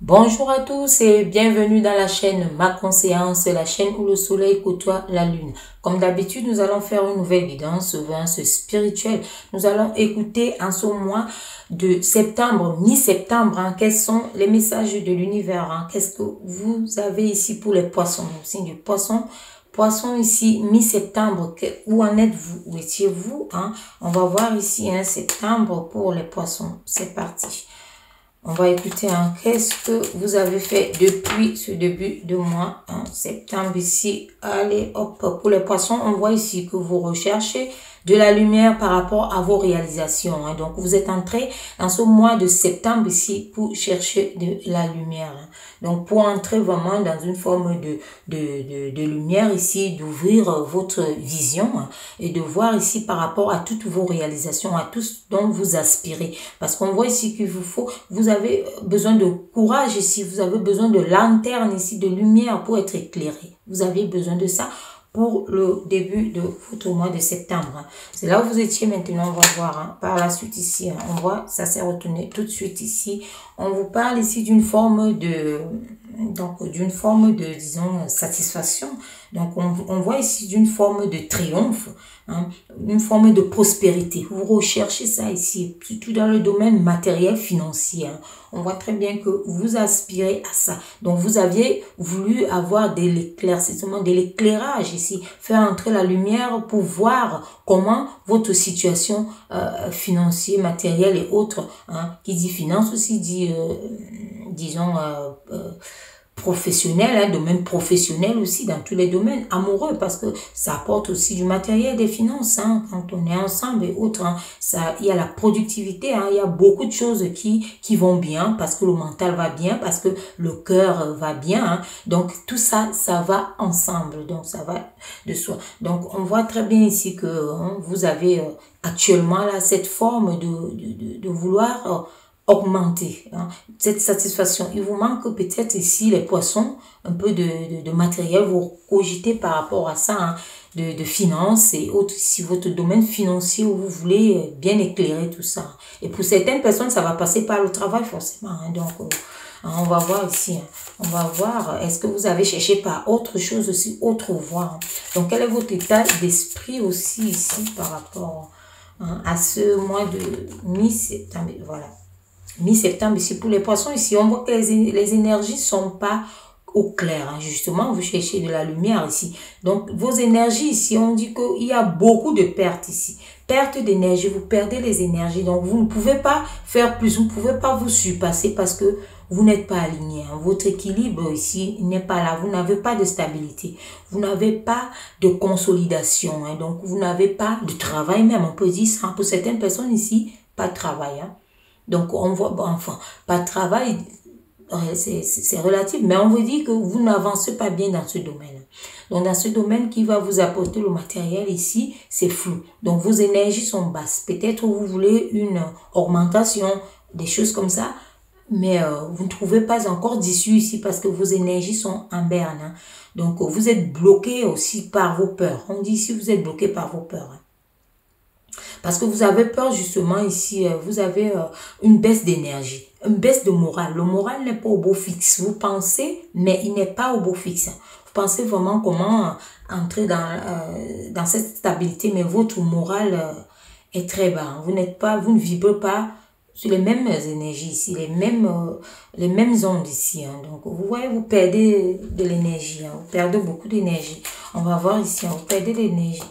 Bonjour à tous et bienvenue dans la chaîne Ma Conscience, la chaîne où le soleil côtoie la lune. Comme d'habitude, nous allons faire une nouvelle guidance spirituelle. Nous allons écouter en ce mois de septembre, mi-septembre, quels sont les messages de l'univers. Qu'est-ce que vous avez ici pour les poissons, le signe du poisson. Poisson ici, mi-septembre, où en êtes-vous? Où étiez-vous? On va voir ici, septembre pour les poissons. C'est parti. On va écouter qu'est-ce que vous avez fait depuis ce début de mois, septembre ici. Allez, hop, pour les poissons, on voit ici que vous recherchez de la lumière par rapport à vos réalisations. Donc, vous êtes entré dans ce mois de septembre ici pour chercher de la lumière. Donc, pour entrer vraiment dans une forme de lumière ici, d'ouvrir votre vision et de voir ici par rapport à toutes vos réalisations, à tout ce dont vous aspirez. Parce qu'on voit ici qu'il vous avez besoin de courage ici, vous avez besoin de lanterne ici, de lumière pour être éclairé. Vous avez besoin de ça pour le début de votre mois de septembre. C'est là où vous étiez maintenant, on va voir par la suite ici. On voit, ça s'est retourné tout de suite ici. On vous parle ici d'une forme de, disons, satisfaction. Donc, on voit ici d'une forme de triomphe, une forme de prospérité. Vous recherchez ça ici, surtout dans le domaine matériel financier. On voit très bien que vous aspirez à ça. Donc, vous aviez voulu avoir de l'éclaircissement, de l'éclairage ici, faire entrer la lumière pour voir comment votre situation financière, matérielle et autres, qui dit finance aussi dit, disons, professionnel, domaine professionnel aussi dans tous les domaines, amoureux parce que ça apporte aussi du matériel, des finances, quand on est ensemble et autres, ça, il y a la productivité, il y a beaucoup de choses qui vont bien parce que le mental va bien, parce que le cœur va bien, donc tout ça, ça va ensemble, donc ça va de soi. Donc on voit très bien ici que vous avez actuellement là cette forme de vouloir augmenter cette satisfaction. Il vous manque peut-être ici les poissons, un peu de matériel, vous cogitez par rapport à ça, de finances et autres, si votre domaine financier où vous voulez bien éclairer tout ça. Et pour certaines personnes, ça va passer par le travail forcément. Donc, on va voir ici, on va voir, est-ce que vous avez cherché par autre chose aussi, autre voie. Donc, quel est votre état d'esprit aussi ici par rapport à ce mois de mi-septembre, voilà. Mi-septembre ici pour les poissons ici on voit que les énergies sont pas au clair, justement vous cherchez de la lumière ici, donc vos énergies ici on dit qu'il y a beaucoup de pertes ici, perte d'énergie, vous perdez les énergies, donc vous ne pouvez pas faire plus, vous ne pouvez pas vous surpasser parce que vous n'êtes pas aligné, votre équilibre ici n'est pas là, vous n'avez pas de stabilité, vous n'avez pas de consolidation, donc vous n'avez pas de travail même, on peut dire ça, pour certaines personnes ici, pas de travail, Donc, on voit, enfin, pas de travail, c'est relatif, mais on vous dit que vous n'avancez pas bien dans ce domaine. Donc, dans ce domaine qui va vous apporter le matériel ici, c'est flou. Donc, vos énergies sont basses. Peut-être vous voulez une augmentation, des choses comme ça, mais vous ne trouvez pas encore d'issue ici parce que vos énergies sont en berne. Donc, vous êtes bloqué aussi par vos peurs. On dit ici, vous êtes bloqué par vos peurs. Parce que vous avez peur justement ici, vous avez une baisse d'énergie, une baisse de morale. Le moral n'est pas au beau fixe. Vous pensez, mais il n'est pas au beau fixe. Vous pensez vraiment comment entrer dans cette stabilité, mais votre morale est très bas. Vous ne vibrez pas sur les mêmes énergies ici, les mêmes ondes ici. Donc, vous voyez, vous perdez de l'énergie. Vous perdez beaucoup d'énergie. On va voir ici, vous perdez de l'énergie.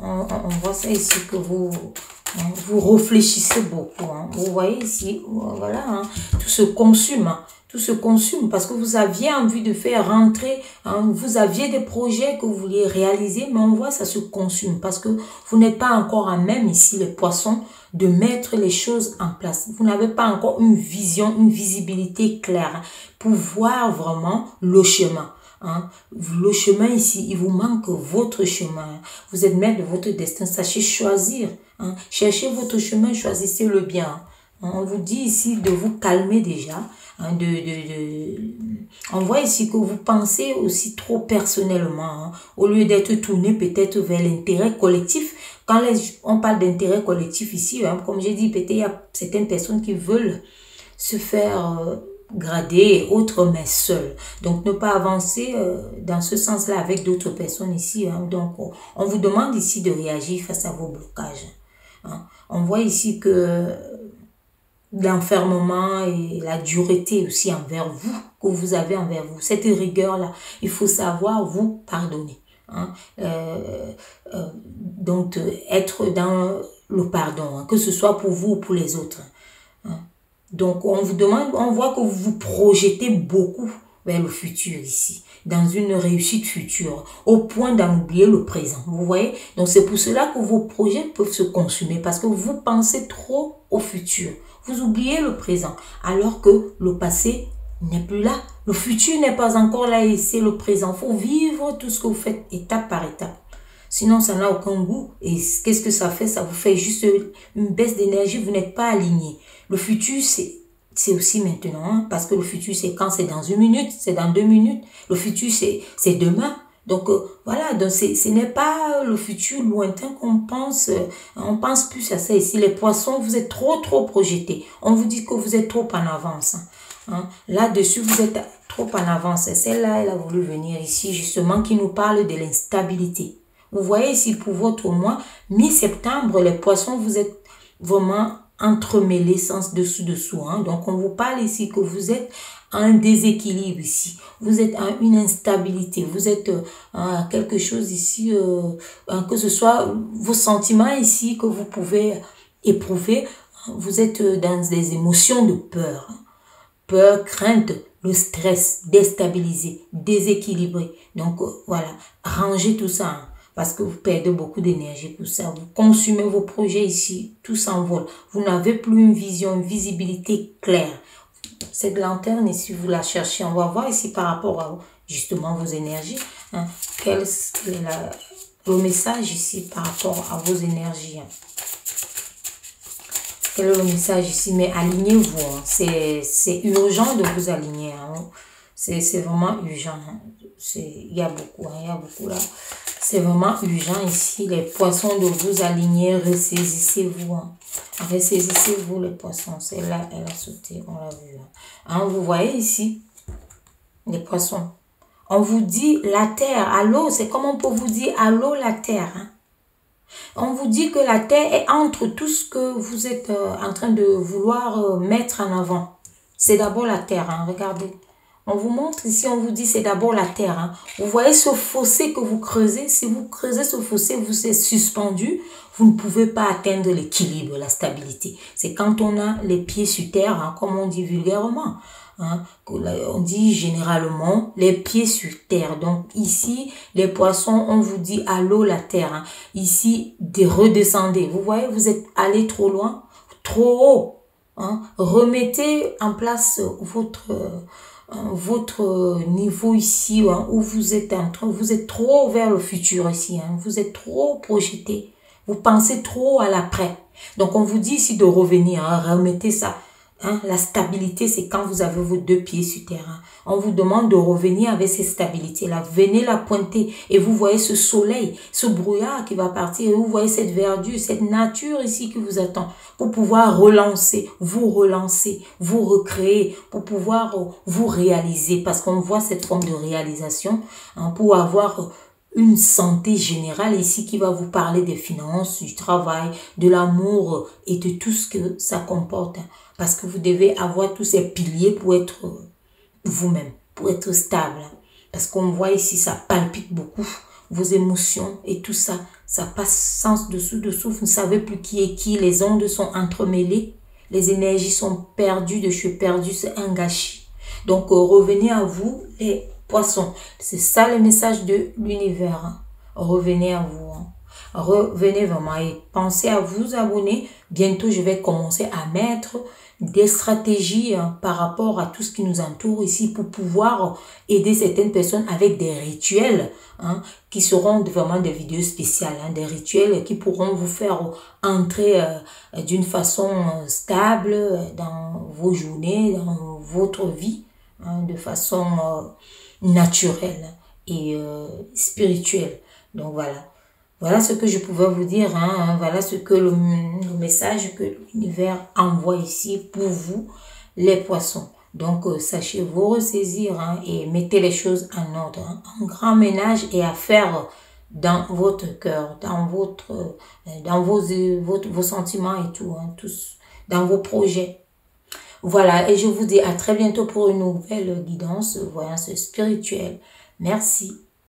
On voit ça ici que vous réfléchissez beaucoup. Vous voyez ici, voilà, tout se consume. Tout se consume parce que vous aviez envie de faire rentrer, vous aviez des projets que vous vouliez réaliser, mais on voit ça se consume parce que vous n'êtes pas encore à même ici, les poissons, de mettre les choses en place. Vous n'avez pas encore une vision, une visibilité claire pour voir vraiment le chemin. Le chemin ici, il vous manque votre chemin. Vous êtes maître de votre destin. Sachez choisir. Cherchez votre chemin, choisissez le bien. On vous dit ici de vous calmer déjà. On voit ici que vous pensez aussi trop personnellement. Au lieu d'être tourné peut-être vers l'intérêt collectif. Quand on parle d'intérêt collectif ici, comme j'ai dit, peut-être il y a certaines personnes qui veulent se faire gradés et autres, mais seul. Donc, ne pas avancer dans ce sens-là avec d'autres personnes ici. Hein. Donc, on vous demande ici de réagir face à vos blocages. Hein. On voit ici que l'enfermement et la dureté aussi envers vous, que vous avez envers vous. Cette rigueur-là, il faut savoir vous pardonner. Hein. Donc, être dans le pardon, hein, que ce soit pour vous ou pour les autres. Hein. Donc, on vous demande, on voit que vous vous projetez beaucoup vers le futur ici, dans une réussite future, au point d'en oublier le présent. Vous voyez? Donc, c'est pour cela que vos projets peuvent se consumer, parce que vous pensez trop au futur. Vous oubliez le présent, alors que le passé n'est plus là. Le futur n'est pas encore là et c'est le présent. Il faut vivre tout ce que vous faites étape par étape. Sinon, ça n'a aucun goût. Et qu'est-ce que ça fait? Ça vous fait juste une baisse d'énergie. Vous n'êtes pas aligné. Le futur, c'est aussi maintenant. Hein, parce que le futur, c'est quand? C'est dans 1 minute, c'est dans 2 minutes. Le futur, c'est demain. Donc, voilà. Donc, ce n'est pas le futur lointain qu'on pense. On pense plus à ça ici. Les poissons, vous êtes trop projetés. On vous dit que vous êtes trop en avance. Hein. Là-dessus, vous êtes trop en avance. Celle-là, elle a voulu venir ici, justement, qui nous parle de l'instabilité. Vous voyez ici, pour votre mois, mi-septembre, les poissons, vous êtes vraiment entremêlés, sens dessous. Hein. Donc, on vous parle ici que vous êtes en déséquilibre ici. Vous êtes en une instabilité. Vous êtes quelque chose ici, que ce soit vos sentiments ici que vous pouvez éprouver. Vous êtes dans des émotions de peur. Hein. Peur, crainte, le stress, déstabilisé, déséquilibré. Donc, voilà, rangez tout ça. Hein. Parce que vous perdez beaucoup d'énergie pour ça. Vous consumez vos projets ici, tout s'envole. Vous n'avez plus une vision, une visibilité claire. Cette lanterne ici, vous la cherchez. On va voir ici par rapport à justement vos énergies. Hein, quel est le message ici par rapport à vos énergies. Hein. Quel est le message ici? Mais alignez-vous. Hein. C'est urgent de vous aligner. Hein. C'est vraiment urgent. Hein. Il y a beaucoup. Hein. Il y a beaucoup là. C'est vraiment urgent ici, les poissons, de vous aligner. Ressaisissez-vous. Hein. Ressaisissez-vous, les poissons. Celle-là, elle a sauté, on l'a vu. Hein, vous voyez ici, les poissons. On vous dit la terre, allô, c'est comme on peut vous dire allô, la terre. Hein. On vous dit que la terre est entre tout ce que vous êtes en train de vouloir mettre en avant. C'est d'abord la terre, hein, regardez. On vous montre ici, on vous dit c'est d'abord la terre. Hein. Vous voyez ce fossé que vous creusez. Si vous creusez ce fossé, vous êtes suspendu. Vous ne pouvez pas atteindre l'équilibre, la stabilité. C'est quand on a les pieds sur terre, hein, comme on dit vulgairement. Hein, on dit généralement les pieds sur terre. Donc ici, les poissons, on vous dit allô la terre. Hein. Ici, redescendez. Vous voyez, vous êtes allé trop loin, trop haut. Hein. Remettez en place votre niveau ici, hein, où vous êtes vous êtes trop vers le futur ici, hein, vous êtes trop projeté, vous pensez trop à l'après. Donc on vous dit ici de revenir, hein, remettez ça. Hein, la stabilité, c'est quand vous avez vos 2 pieds sur terre. Hein. On vous demande de revenir avec cette stabilité-là. Venez la pointer et vous voyez ce soleil, ce brouillard qui va partir. Et vous voyez cette verdure, cette nature ici qui vous attend pour pouvoir relancer, vous recréer, pour pouvoir vous réaliser. Parce qu'on voit cette forme de réalisation, hein, pour avoir une santé générale ici qui va vous parler des finances, du travail, de l'amour et de tout ce que ça comporte. Parce que vous devez avoir tous ces piliers pour être vous-même, pour être stable. Parce qu'on voit ici, ça palpite beaucoup. Vos émotions et tout ça, ça passe sens dessous. Vous ne savez plus qui est qui. Les ondes sont entremêlées. Les énergies sont perdues. Je suis perdu, c'est un gâchis. Donc, revenez à vous, les poissons. C'est ça le message de l'univers. Hein. Revenez à vous. Hein. Revenez vraiment et pensez à vous abonner. Bientôt, je vais commencer à mettre des stratégies par rapport à tout ce qui nous entoure ici pour pouvoir aider certaines personnes avec des rituels qui seront vraiment des vidéos spéciales, des rituels qui pourront vous faire entrer d'une façon stable dans vos journées, dans votre vie, de façon naturelle et spirituelle. Donc voilà. Voilà ce que je pouvais vous dire. Voilà ce que le message que l'univers envoie ici pour vous, les poissons. Donc, sachez vous ressaisir hein, et mettez les choses en ordre. Hein. Un grand ménage est à faire dans votre cœur, dans vos sentiments et tout, hein, tous, dans vos projets. Voilà, et je vous dis à très bientôt pour une nouvelle guidance, voyance spirituelle. Merci.